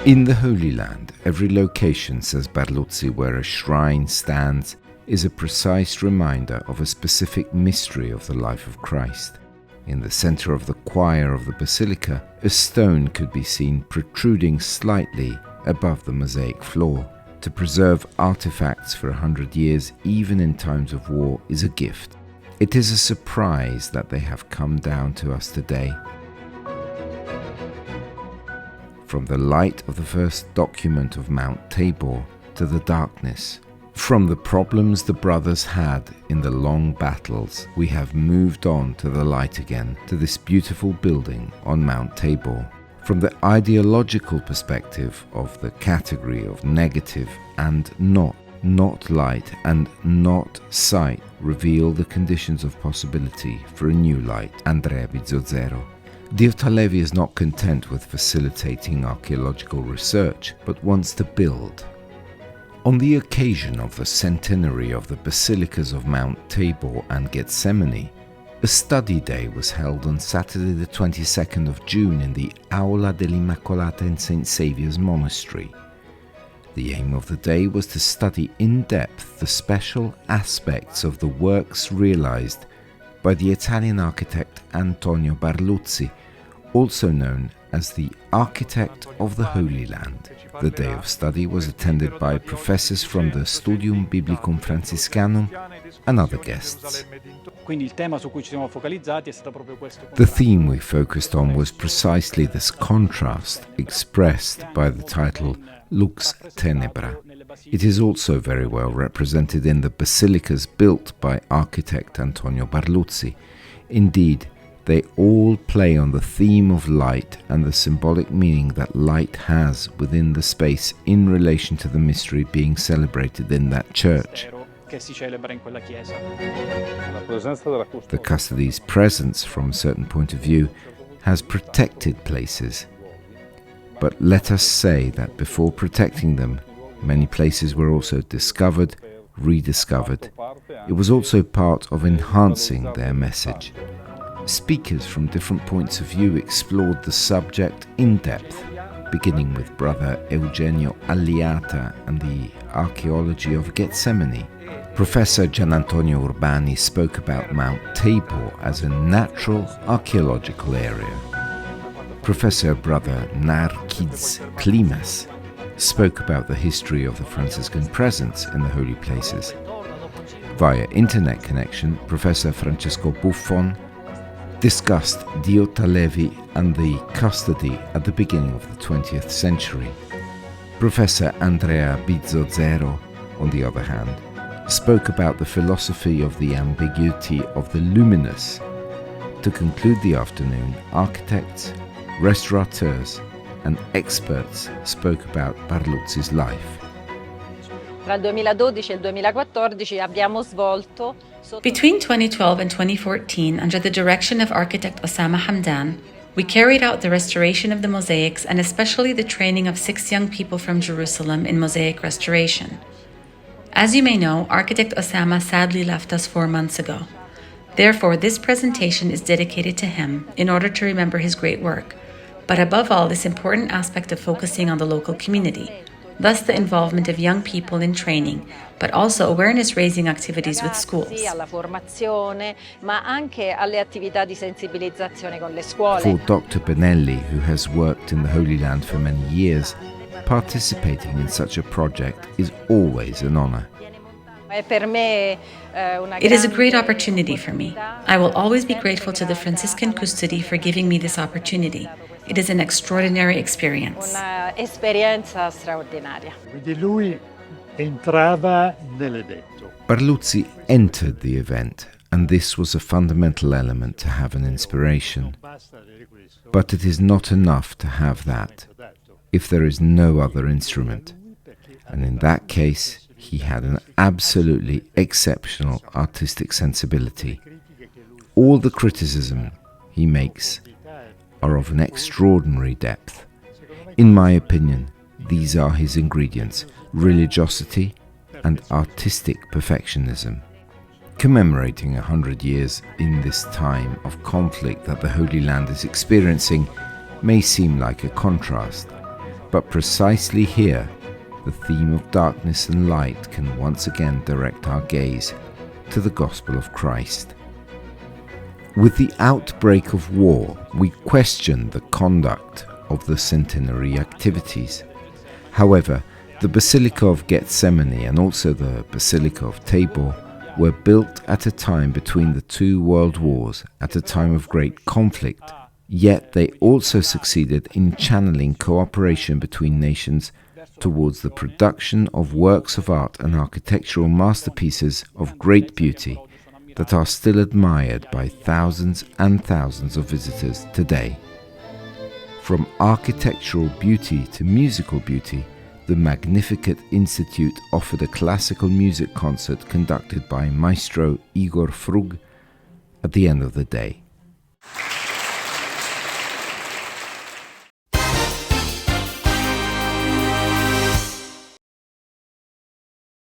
In the Holy Land, every location, says Barluzzi, where a shrine stands is a precise reminder of a specific mystery of the life of Christ. In the center of the choir of the basilica, a stone could be seen protruding slightly above the mosaic floor. To preserve artifacts for 100 years, even in times of war, is a gift. It is a surprise that they have come down to us today. From the light of the first document of Mount Tabor to the darkness, from the problems the brothers had in the long battles, we have moved on to the light again, to this beautiful building on Mount Tabor. From the ideological perspective of the category of negative and not light and not sight reveal the conditions of possibility for a new light. Andrea Bizzozero. Diotalevi is not content with facilitating archaeological research, but wants to build. On the occasion of the centenary of the Basilicas of Mount Tabor and Gethsemane, a study day was held on Saturday the 22nd of June in the Aula dell'Immacolata in St. Saviour's Monastery. The aim of the day was to study in depth the special aspects of the works realized by the Italian architect Antonio Barluzzi, also known as the Architect of the Holy Land. The day of study was attended by professors from the Studium Biblicum Franciscanum and other guests. The theme we focused on was precisely this contrast expressed by the title Lux Tenebra. It is also very well represented in the basilicas built by architect Antonio Barluzzi. Indeed, they all play on the theme of light and the symbolic meaning that light has within the space in relation to the mystery being celebrated in that church. The custody's presence, from a certain point of view, has protected places. But let us say that before protecting them, many places were also discovered, rediscovered. It was also part of enhancing their message. Speakers from different points of view explored the subject in depth, beginning with Brother Eugenio Alliata and the archaeology of Gethsemane. Professor Gianantonio Urbani spoke about Mount Tabor as a natural archaeological area. Professor Brother Narkids Klimas spoke about the history of the Franciscan presence in the holy places. Via internet connection, Professor Francesco Buffon discussed Diotalevi and the custody at the beginning of the 20th century. Professor Andrea Bizzozero, on the other hand, spoke about the philosophy of the ambiguity of the luminous. To conclude the afternoon, architects, restaurateurs and experts spoke about Barluzzi's life. Between 2012 and 2014, under the direction of architect Osama Hamdan, we carried out the restoration of the mosaics and especially the training of 6 young people from Jerusalem in mosaic restoration. As you may know, architect Osama sadly left us 4 months ago. Therefore, this presentation is dedicated to him in order to remember his great work, but above all, this important aspect of focusing on the local community, thus the involvement of young people in training, but also awareness-raising activities with schools. For Dr. Benelli, who has worked in the Holy Land for many years, participating in such a project is always an honor. It is a great opportunity for me. I will always be grateful to the Franciscan Custody for giving me this opportunity. It is an extraordinary experience. Barluzzi entered the event, and this was a fundamental element to have an inspiration. But it is not enough to have that if there is no other instrument. And in that case, he had an absolutely exceptional artistic sensibility. All the criticism he makes are of an extraordinary depth. In my opinion, these are his ingredients: religiosity and artistic perfectionism. Commemorating 100 years in this time of conflict that the Holy Land is experiencing may seem like a contrast, But precisely here, the theme of darkness and light can once again direct our gaze to the gospel of Christ. With the outbreak of war, we question the conduct of the centenary activities. However, the Basilica of Gethsemane and also the Basilica of Tabor were built at a time between the two world wars, at a time of great conflict, yet they also succeeded in channeling cooperation between nations towards the production of works of art and architectural masterpieces of great beauty that are still admired by thousands and thousands of visitors today. From architectural beauty to musical beauty, the Magnificat Institute offered a classical music concert conducted by Maestro Igor Frug at the end of the day.